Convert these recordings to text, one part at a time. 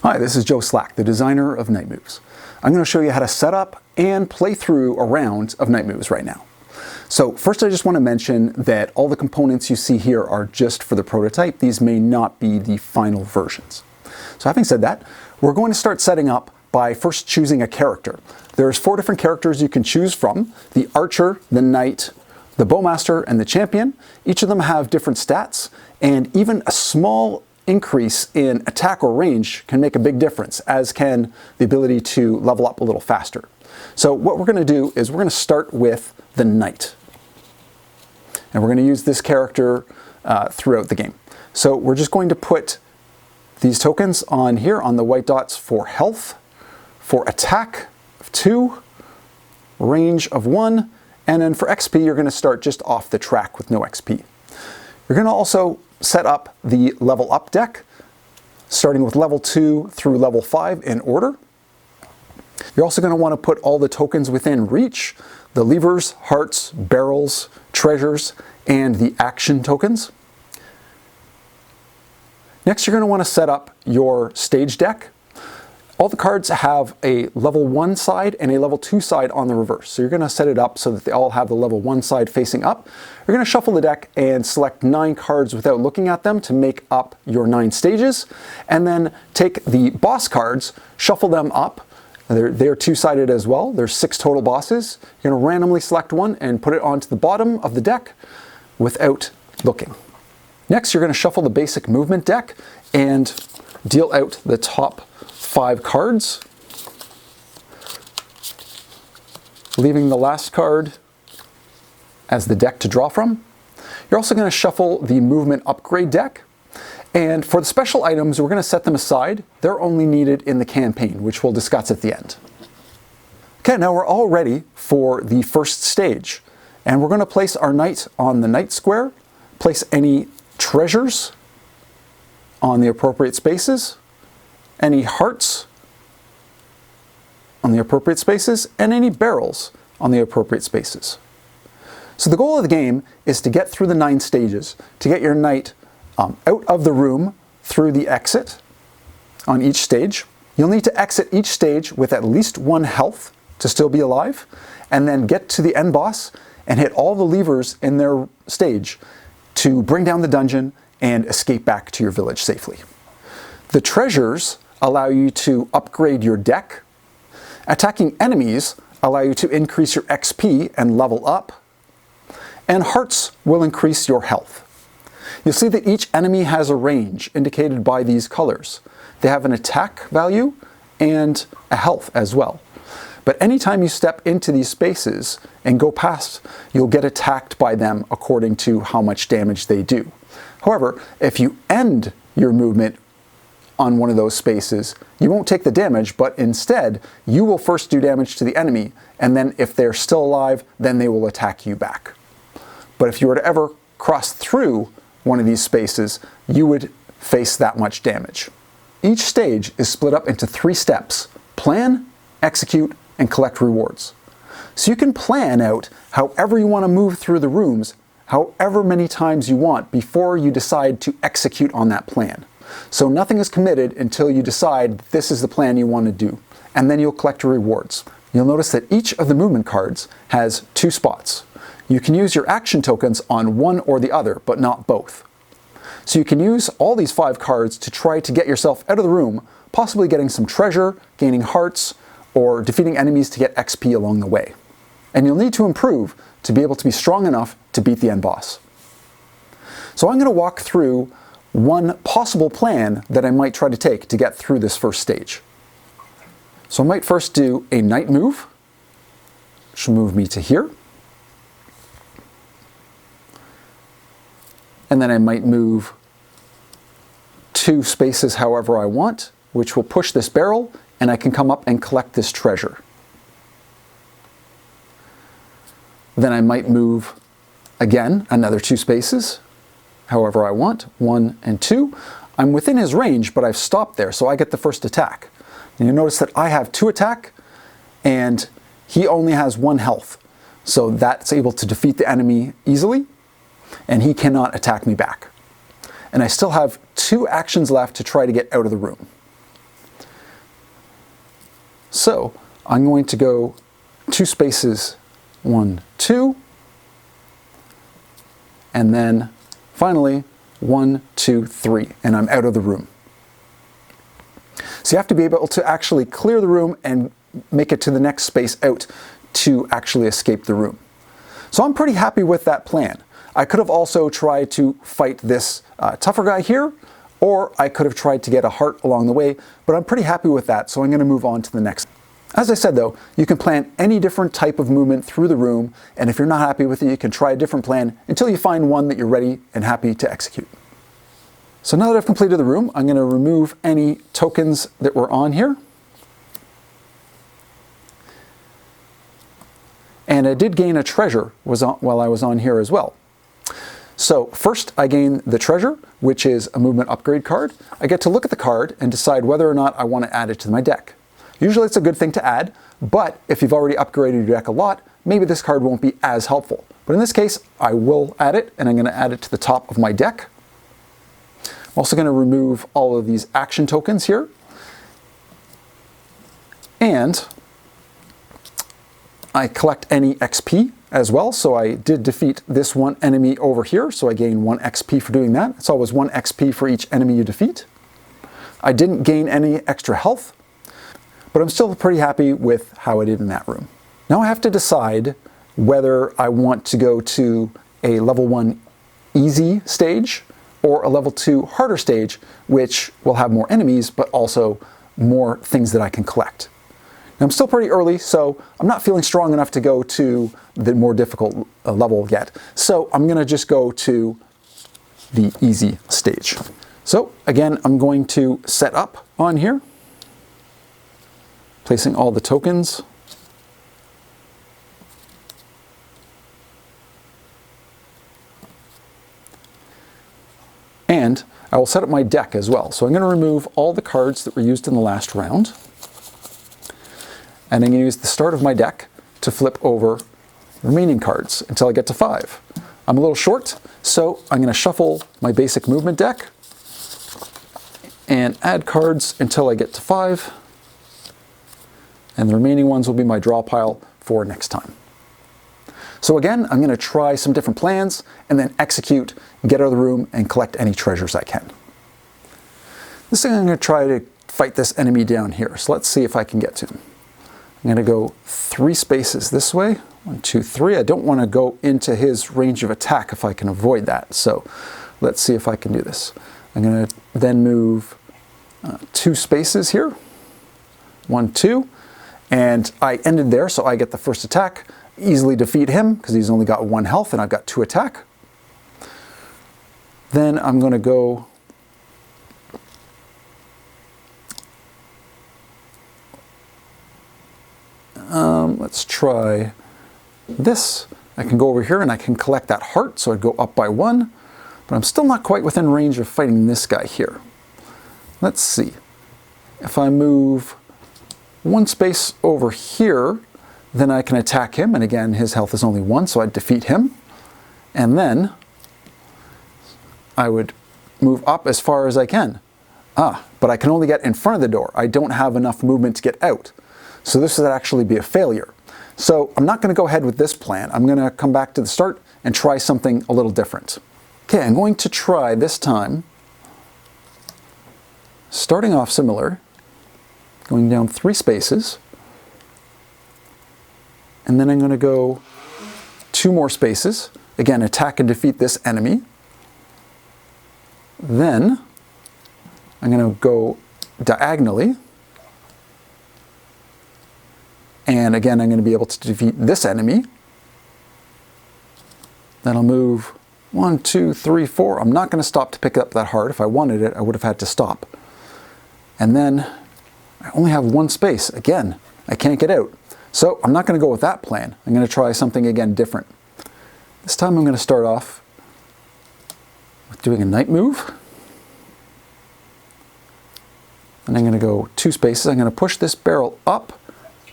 Hi, this is Joe Slack, the designer of Night Moves. I'm going to show you how to set up and play through a round of Night Moves right now. So first I just want to mention that all the components you see here are just for the prototype. These may not be the final versions. So having said that, we're going to start setting up by first choosing a character. There's 4 different characters you can choose from: the Archer, the Knight, the Bowmaster, and the Champion. Each of them have different stats, and even a small increase in attack or range can make a big difference, as can the ability to level up a little faster. So what we're going to do is we're going to start with the Knight. And we're going to use this character throughout the game. So we're just going to put these tokens on here on the white dots for health, for attack of 2, range of 1, and then for XP you're going to start just off the track with no XP. You're going to also set up the level up deck, starting with level 2 through level 5 in order. You're also going to want to put all the tokens within reach: the levers, hearts, barrels, treasures, and the action tokens. Next, you're going to want to set up your stage deck. All the cards have a level 1 side and a level 2 side on the reverse. So you're going to set it up so that they all have the level 1 side facing up. You're going to shuffle the deck and select 9 cards without looking at them to make up your 9 stages. And then take the boss cards, shuffle them up. They're 2-sided as well. There's 6 total bosses. You're going to randomly select one and put it onto the bottom of the deck without looking. Next, you're going to shuffle the basic movement deck and deal out the top 5 cards, leaving the last card as the deck to draw from. You're also going to shuffle the movement upgrade deck, and for the special items, we're going to set them aside. They're only needed in the campaign, which we'll discuss at the end. Okay, now we're all ready for the first stage, and we're going to place our knight on the knight square, place any treasures on the appropriate spaces, any hearts on the appropriate spaces, and any barrels on the appropriate spaces. So the goal of the game is to get through the 9 stages, to get your knight out of the room through the exit on each stage. You'll need to exit each stage with at least 1 health to still be alive, and then get to the end boss and hit all the levers in their stage to bring down the dungeon and escape back to your village safely. The treasures allow you to upgrade your deck. Attacking enemies allow you to increase your XP and level up. And hearts will increase your health. You'll see that each enemy has a range indicated by these colors. They have an attack value and a health as well. But anytime you step into these spaces and go past, you'll get attacked by them according to how much damage they do. However, if you end your movement on one of those spaces, you won't take the damage, but instead you will first do damage to the enemy, and then if they're still alive, then they will attack you back. But if you were to ever cross through one of these spaces, you would face that much damage. Each stage is split up into 3 steps: plan, execute, and collect rewards. So you can plan out however you want to move through the rooms, however many times you want, before you decide to execute on that plan. So nothing is committed until you decide this is the plan you want to do, and then you'll collect your rewards. You'll notice that each of the movement cards has 2 spots. You can use your action tokens on one or the other, but not both. So you can use all these 5 cards to try to get yourself out of the room, possibly getting some treasure, gaining hearts, or defeating enemies to get XP along the way. And you'll need to improve to be able to be strong enough to beat the end boss. So I'm going to walk through one possible plan that I might try to take to get through this first stage. So I might first do a knight move, which will move me to here. And then I might move 2 spaces however I want, which will push this barrel, and I can come up and collect this treasure. Then I might move again another 2 spaces, however I want, 1 and 2. I'm within his range, but I've stopped there, so I get the first attack. And you notice that I have 2 attack, and he only has 1 health. So that's able to defeat the enemy easily, and he cannot attack me back. And I still have 2 actions left to try to get out of the room. So I'm going to go 2 spaces, 1, 2, and then finally 1, 2, 3, and I'm out of the room. So you have to be able to actually clear the room and make it to the next space out to actually escape the room. So I'm pretty happy with that plan. I could have also tried to fight this tougher guy here, or I could have tried to get a heart along the way, but I'm pretty happy with that, so I'm going to move on to the next. As I said though, you can plan any different type of movement through the room, and if you're not happy with it, you can try a different plan until you find one that you're ready and happy to execute. So now that I've completed the room, I'm going to remove any tokens that were on here. And I did gain a treasure while I was on here as well. So first I gain the treasure, which is a movement upgrade card. I get to look at the card and decide whether or not I want to add it to my deck. Usually it's a good thing to add, but if you've already upgraded your deck a lot, maybe this card won't be as helpful. But in this case, I will add it, and I'm going to add it to the top of my deck. I'm also going to remove all of these action tokens here. And I collect any XP as well, so I did defeat this one enemy over here, so I gain 1 XP for doing that. It's always 1 XP for each enemy you defeat. I didn't gain any extra health, but I'm still pretty happy with how I did in that room. Now I have to decide whether I want to go to a level 1 easy stage or a level 2 harder stage, which will have more enemies, but also more things that I can collect. Now, I'm still pretty early, so I'm not feeling strong enough to go to the more difficult level yet. So I'm going to just go to the easy stage. So again, I'm going to set up on here, placing all the tokens. And I will set up my deck as well. So I'm going to remove all the cards that were used in the last round. And I'm going to use the start of my deck to flip over remaining cards until I get to 5. I'm a little short, so I'm going to shuffle my basic movement deck and add cards until I get to 5. And the remaining ones will be my draw pile for next time. So again, I'm going to try some different plans and then execute, get out of the room, and collect any treasures I can. This thing I'm going to try to fight this enemy down here. So let's see if I can get to him. I'm going to go 3 spaces this way. 1, 2, 3. I don't want to go into his range of attack if I can avoid that. So let's see if I can do this. I'm going to then move 2 spaces here. 1, 2. And I ended there, so I get the first attack. Easily defeat him because he's only got 1 health and I've got 2 attack. Then I'm going to go let's try this. I can go over here and I can collect that heart, so I'd go up by 1, but I'm still not quite within range of fighting this guy here. Let's see. If I move 1 space over here, then I can attack him, and again his health is only 1, so I'd defeat him. And then I would move up as far as I can. But I can only get in front of the door. I don't have enough movement to get out. So this would actually be a failure. So I'm not going to go ahead with this plan. I'm going to come back to the start and try something a little different. Okay, I'm going to try this time, starting off similar, going down 3 spaces, and then I'm going to go 2 more spaces. Again, attack and defeat this enemy. Then I'm going to go diagonally. And again, I'm going to be able to defeat this enemy. Then I'll move 1, 2, 3, 4. I'm not going to stop to pick up that heart. If I wanted it, I would have had to stop. And then I only have 1 space. Again, I can't get out. So I'm not going to go with that plan. I'm going to try something again different. This time I'm going to start off with doing a knight move. And I'm going to go 2 spaces. I'm going to push this barrel up.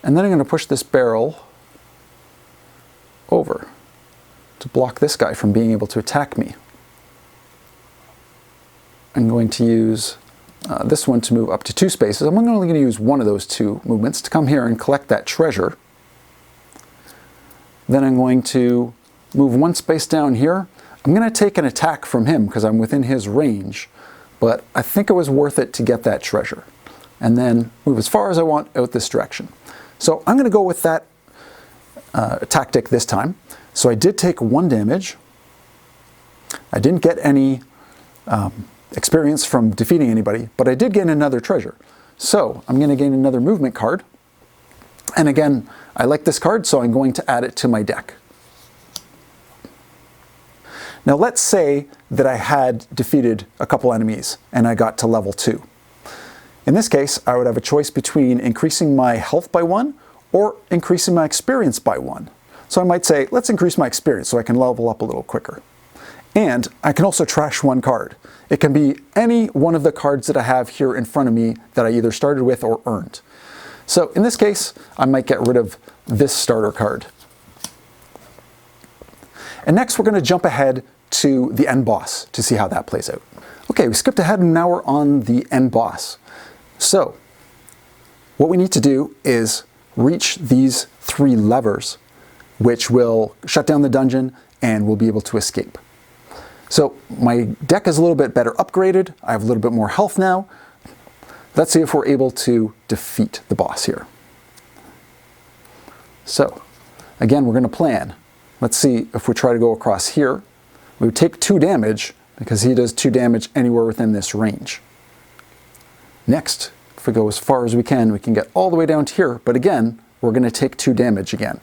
And then I'm going to push this barrel over to block this guy from being able to attack me. I'm going to use this one to move up to 2 spaces. I'm only going to use one of those 2 movements to come here and collect that treasure. Then I'm going to move 1 space down here. I'm going to take an attack from him because I'm within his range, but I think it was worth it to get that treasure. And then move as far as I want out this direction. So I'm going to go with that tactic this time. So I did take 1 damage. I didn't get any experience from defeating anybody, but I did gain another treasure. So I'm going to gain another movement card. And again, I like this card, so I'm going to add it to my deck. Now let's say that I had defeated a couple enemies and I got to level 2. In this case, I would have a choice between increasing my health by 1 or increasing my experience by 1. So I might say, let's increase my experience so I can level up a little quicker. And I can also trash 1 card. It can be any one of the cards that I have here in front of me that I either started with or earned. So in this case, I might get rid of this starter card. And next we're going to jump ahead to the end boss to see how that plays out. Okay, we skipped ahead and now we're on the end boss. So what we need to do is reach these 3 levers, which will shut down the dungeon and we'll be able to escape. So my deck is a little bit better upgraded. I have a little bit more health now. Let's see if we're able to defeat the boss here. So again, we're going to plan. Let's see if we try to go across here. We would take 2 damage because he does 2 damage anywhere within this range. Next, if we go as far as we can get all the way down to here, but again, we're going to take 2 damage again.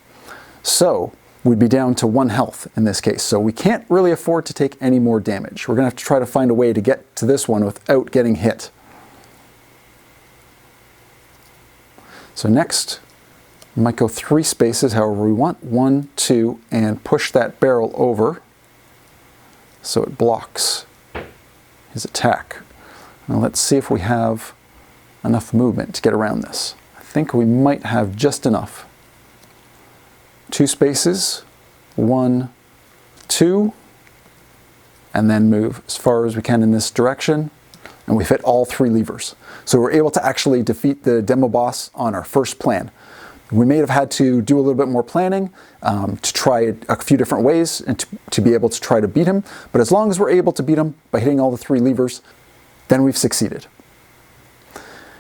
So we'd be down to 1 health in this case. So we can't really afford to take any more damage. We're going to have to try to find a way to get to this one without getting hit. So next, we might go 3 spaces however we want. 1, 2, and push that barrel over so it blocks his attack. Now let's see if we have enough movement to get around this. I think we might have just enough. 2 spaces, 1, 2, and then move as far as we can in this direction, and we fit all 3 levers. So we're able to actually defeat the demo boss on our first plan. We may have had to do a little bit more planning to try a few different ways and to be able to try to beat him, but as long as we're able to beat him by hitting all the 3 levers, then we've succeeded.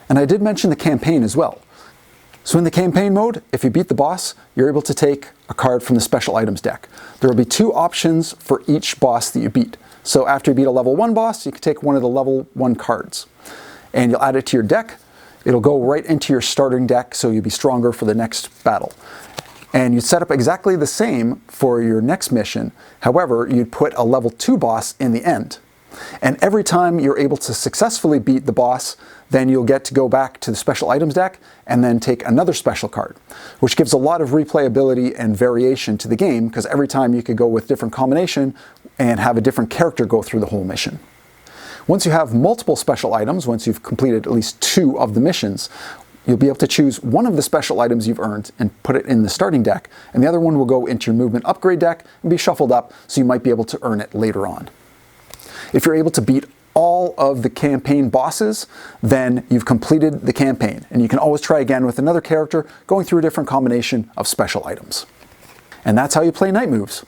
And I did mention the campaign as well. So in the campaign mode, if you beat the boss, you're able to take a card from the special items deck. There will be 2 options for each boss that you beat. So after you beat a level 1 boss, you can take one of the level 1 cards. And you'll add it to your deck. It'll go right into your starting deck, so you'll be stronger for the next battle. And you'd set up exactly the same for your next mission. However, you'd put a level 2 boss in the end. And every time you're able to successfully beat the boss, then you'll get to go back to the special items deck and then take another special card, which gives a lot of replayability and variation to the game, because every time you could go with different combination and have a different character go through the whole mission. Once you have multiple special items, once you've completed at least 2 of the missions, you'll be able to choose one of the special items you've earned and put it in the starting deck, and the other one will go into your movement upgrade deck and be shuffled up, so you might be able to earn it later on. If you're able to beat all of the campaign bosses, then you've completed the campaign, and you can always try again with another character, going through a different combination of special items. And that's how you play Night Moves.